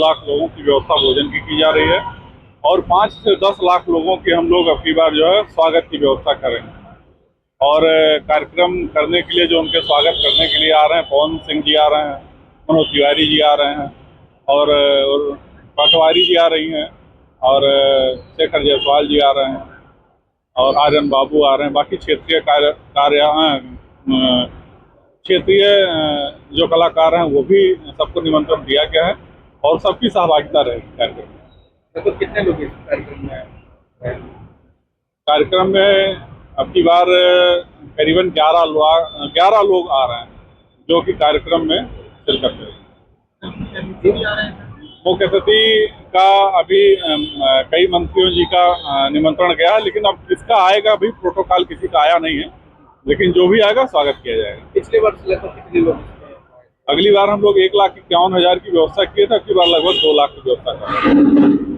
लाख लोगों की व्यवस्था भोजन की जा रही है और 5 से 10 लाख लोगों की हम लोग अब की बार जो है स्वागत की व्यवस्था करेंगे। और कार्यक्रम करने के लिए जो उनके स्वागत करने के लिए आ रहे हैं, पवन सिंह जी आ रहे हैं, मनोज तिवारी जी आ रहे हैं और पटवारी जी आ रही हैं और शेखर जायसवाल जी आ रहे हैं और आर्यन बाबू आ रहे हैं। बाकी क्षेत्रीय क्षेत्रीय जो कलाकार हैं वो भी सबको निमंत्रण दिया गया है और सबकी सहभागिता रहेगी कार्यक्रम में। तो कितने लोग इस कार्यक्रम में हैं? कार्यक्रम में अब की बार करीबन 11 लोग आ रहे हैं जो कि कार्यक्रम में शिरकत करेंगे। मुख्य अतिथि का अभी कई मंत्रियों जी का निमंत्रण गया है, लेकिन अब किसका आएगा अभी प्रोटोकॉल किसी का आया नहीं है, लेकिन जो भी आएगा स्वागत किया जाएगा। पिछले वर्ष लगभग कितने लोग? अगली बार हम लोग 1,51,000 की व्यवस्था किए थे, अगली बार लगभग 2 लाख की व्यवस्था कर रहे हैं।